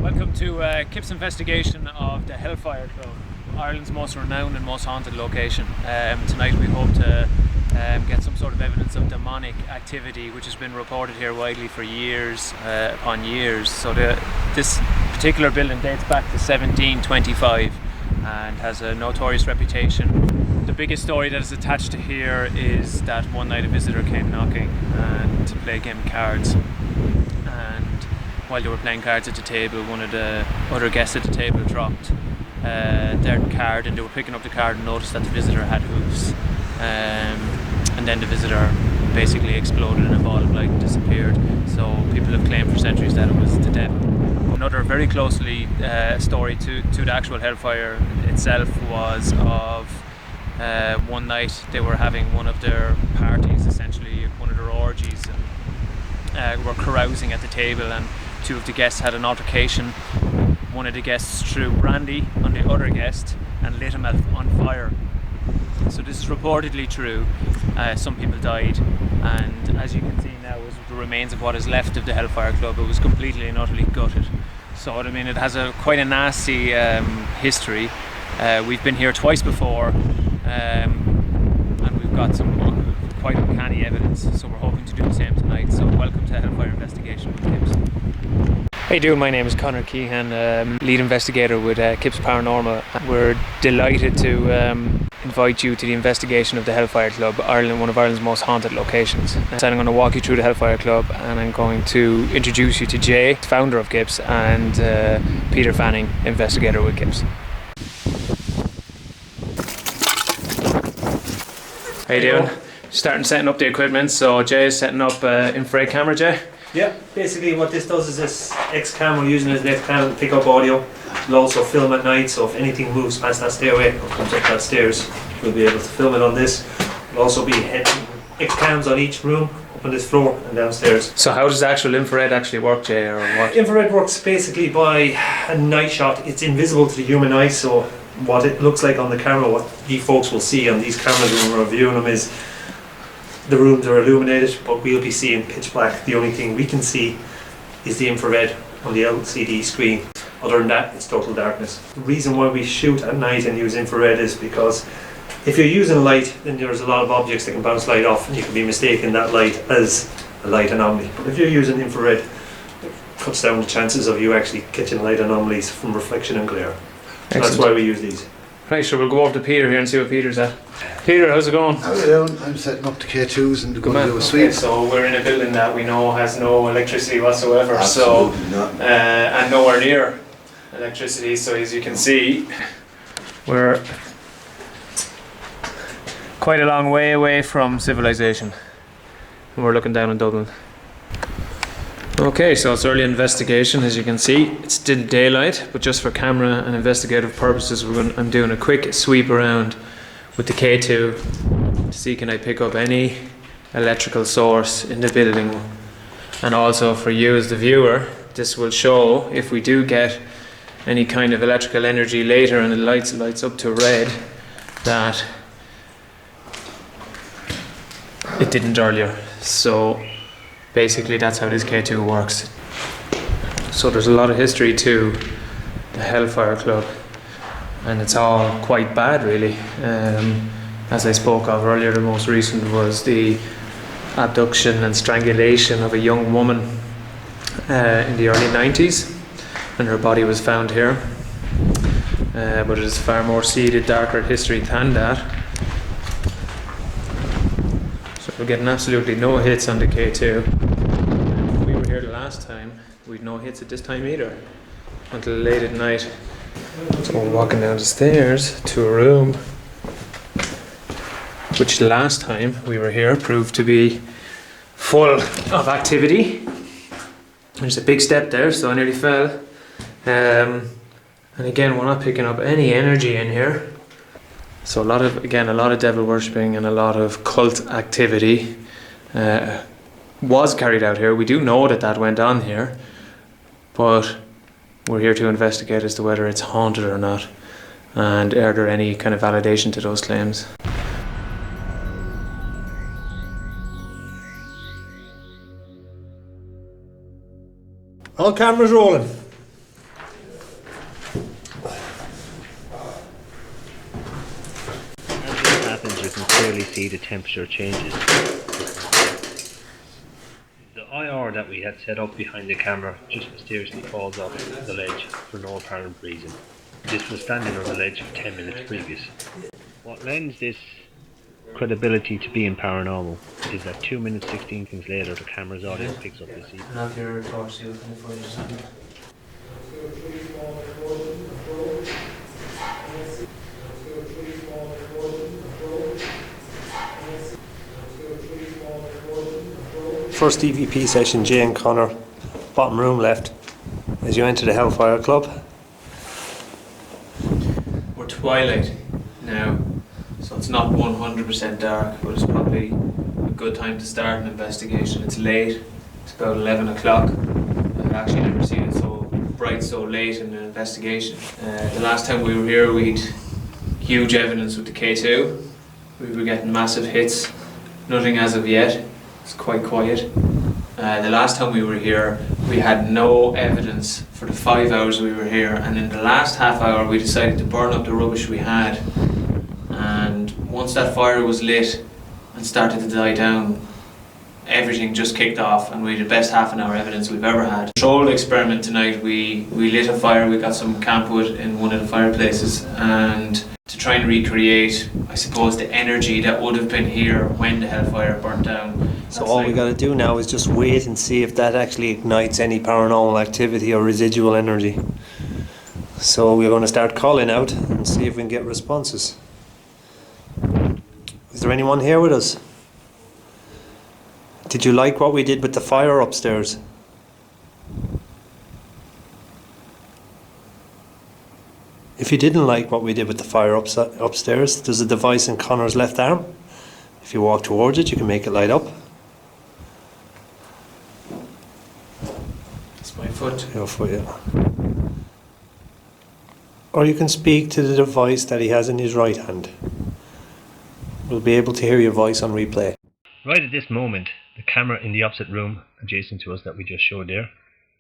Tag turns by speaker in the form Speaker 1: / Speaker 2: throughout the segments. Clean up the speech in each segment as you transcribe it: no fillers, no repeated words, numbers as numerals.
Speaker 1: Welcome to Kip's investigation of the Hellfire Club, Ireland's most renowned and most haunted location. Tonight we hope to get some sort of evidence of demonic activity which has been reported here widely for years upon years. So this particular building dates back to 1725 and has a notorious reputation. The biggest story that is attached to here is that one night a visitor came knocking and to play a game of cards. While they were playing cards at the table, one of the other guests at the table dropped their card, and they were picking up the card and noticed that the visitor had hooves. And then the visitor basically exploded in a ball of light and disappeared. So people have claimed for centuries that it was the devil. Another very closely story to the actual Hellfire itself was of one night they were having one of their parties, essentially one of their orgies, and were carousing at the table, and two of the guests had an altercation. One of the guests threw brandy on the other guest and lit him on fire. So this is reportedly true. Some people died, and as you can see now is the remains of what is left of the Hellfire Club. It was completely and utterly gutted. So I mean, it has quite a nasty history. We've been here twice before, and we've got some quite uncanny evidence, so we're hoping to do the same tonight. So welcome to Hellfire Investigation with Kip's. How you doing? My name is Conor Keehan, lead investigator with Kip's Paranormal. We're delighted to invite you to the investigation of the Hellfire Club, one of Ireland's most haunted locations. So I'm going to walk you through the Hellfire Club, and I'm going to introduce you to Jay, founder of Kip's, and Peter Fanning, investigator with Kip's. How you doing? Starting setting up the equipment. So Jay is setting up infrared camera. Jay?
Speaker 2: Yeah, basically what this does is this X-cam, we're using it as an X-cam to pick up audio. It'll also film at night, so if anything moves past that stairway or comes up that stairs, we'll be able to film it on this. There'll also be X-cams on each room, up on this floor and downstairs.
Speaker 1: So how does the actual infrared actually work, Jay, or what?
Speaker 2: Infrared works basically by a night shot. It's invisible to the human eye, so what it looks like on the camera, what you folks will see on these cameras when we're reviewing them, is the rooms are illuminated, but we'll be seeing pitch black. The only thing we can see is the infrared on the LCD screen. Other than that, it's total darkness. The reason why we shoot at night and use infrared is because if you're using light, then there's a lot of objects that can bounce light off, and you can be mistaken that light as a light anomaly. But if you're using infrared, it cuts down the chances of you actually catching light anomalies from reflection and glare. So that's why we use these.
Speaker 1: Right, so we'll go over to Peter here and see what Peter's at. Peter, how's it going?
Speaker 3: How's it going? I'm setting up the K2s and going to do a sweep.
Speaker 1: Okay, so we're in a building that we know has no electricity whatsoever.
Speaker 3: Absolutely not.
Speaker 1: And nowhere near electricity. So as you can see, we're quite a long way away from civilization. And we're looking down on Dublin. Okay, so it's early investigation. As you can see, it's still daylight, but just for camera and investigative purposes, I'm doing a quick sweep around with the K2 to see can I pick up any electrical source in the building. And also for you as the viewer, this will show if we do get any kind of electrical energy later and it lights up to red, that it didn't earlier. So basically that's how this K2 works. So there's a lot of history to the Hellfire Club, and it's all quite bad really. As I spoke of earlier, the most recent was the abduction and strangulation of a young woman in the early 90s, and her body was found here. But it is far more seeded, darker history than that. So we're getting absolutely no hits on the K2. When we were here the last time, we'd no hits at this time either, until late at night. So we're walking down the stairs to a room which the last time we were here proved to be full of activity. There's a big step there, so I nearly fell. And again, we're not picking up any energy in here. So a lot of devil worshipping and a lot of cult activity was carried out here. We do know that went on here, but we're here to investigate as to whether it's haunted or not, and are there any kind of validation to those claims.
Speaker 2: All cameras rolling.
Speaker 4: see the temperature changes. The IR that we had set up behind the camera just mysteriously falls off the ledge for no apparent reason. This was standing on the ledge for 10 minutes previous. What lends this credibility to being paranormal is that 2 minutes 16 seconds later the camera's audio picks up this evening.
Speaker 1: Turn off your torch, see what kind of footage is on it.
Speaker 2: First EVP session, Jay and Connor, bottom room left, as you enter the Hellfire Club.
Speaker 1: We're twilight now, so it's not 100% dark, but it's probably a good time to start an investigation. It's late, it's about 11 o'clock. I've actually never seen it so bright so late in an investigation. The last time we were here we'd huge evidence with the K2. We were getting massive hits, nothing as of yet. It's quite quiet. The last time we were here, we had no evidence for the 5 hours we were here, and in the last half hour we decided to burn up the rubbish we had. And once that fire was lit and started to die down, everything just kicked off, and we had the best half an hour evidence we've ever had. Controlled experiment tonight. We lit a fire. We got some camp wood in one of the fireplaces, and to try and recreate, I suppose, the energy that would have been here when the hellfire burnt down.
Speaker 2: So all we got to do now is just wait and see if that actually ignites any paranormal activity or residual energy. So we're going to start calling out and see if we can get responses. Is there anyone here with us? Did you like what we did with the fire upstairs? If you didn't like what we did with the fire upstairs, there's a device in Connor's left arm. If you walk towards it, you can make it light up.
Speaker 1: It's my foot.
Speaker 2: Your foot, yeah. Or you can speak to the device that he has in his right hand. We'll be able to hear your voice on replay.
Speaker 4: Right at this moment, the camera in the opposite room adjacent to us that we just showed there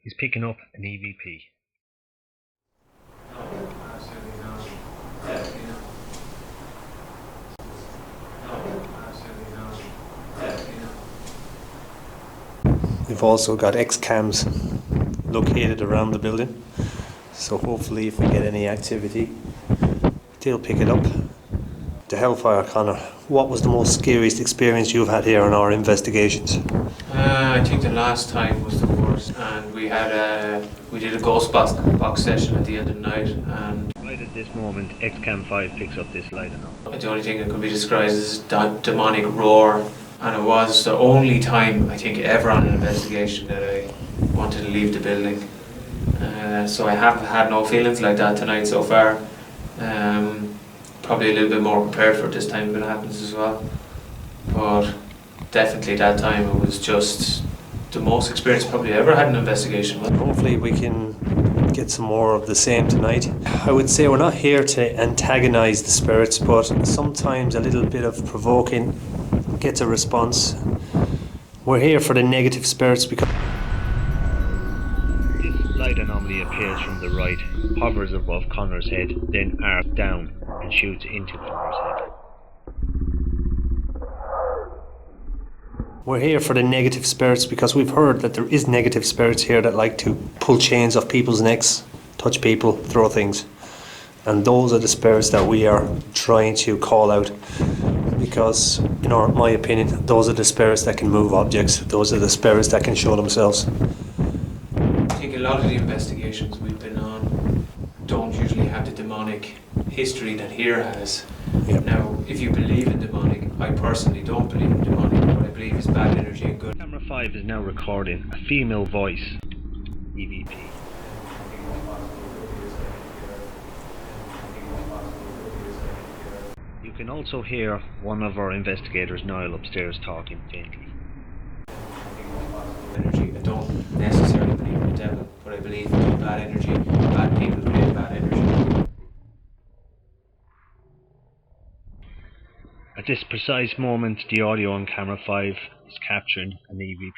Speaker 4: is picking up an EVP.
Speaker 2: We've also got X-cams located around the building, so hopefully if we get any activity, they'll pick it up. The Hellfire, Connor, what was the most scariest experience you've had here in our investigations?
Speaker 1: I think the last time was the worst, and we did a ghost box session at the end of the night, and
Speaker 4: Right at this moment, XCAM 5 picks up this light enough.
Speaker 1: the only thing that could be described as that demonic roar, and it was the only time I think ever on an investigation that I wanted to leave the building. So I have had no feelings like that tonight so far. Probably a little bit more prepared for it this time if it happens as well. But definitely that time it was just the most experience probably ever had an investigation with.
Speaker 2: Hopefully we can get some more of the same tonight. I would say we're not here to antagonize the spirits, but sometimes a little bit of provoking gets a response. We're here for the negative spirits because
Speaker 4: This light anomaly appears from the right, hovers above Connor's head, then arcs down and shoots into Connor's head.
Speaker 2: we're here for the negative spirits because we've heard that there is negative spirits here that like to pull chains off people's necks, touch people, throw things. And those are the spirits that we are trying to call out because, in my opinion, those are the spirits that can move objects. Those are the spirits that can show themselves.
Speaker 1: I think a lot of the investigations we've been on don't usually have the demonic history that here has.
Speaker 2: Yep.
Speaker 1: Now, if you believe in demonic, I personally don't believe in demonic, but I believe it's bad energy and good.
Speaker 4: Camera 5 is now recording a female voice, EVP. You can also hear one of our investigators, Niall, upstairs talking faintly.
Speaker 1: Energy. I don't necessarily believe in the devil, but I believe in bad energy. Bad people create bad energy.
Speaker 4: At this precise moment, the audio on camera 5 is capturing an EVP.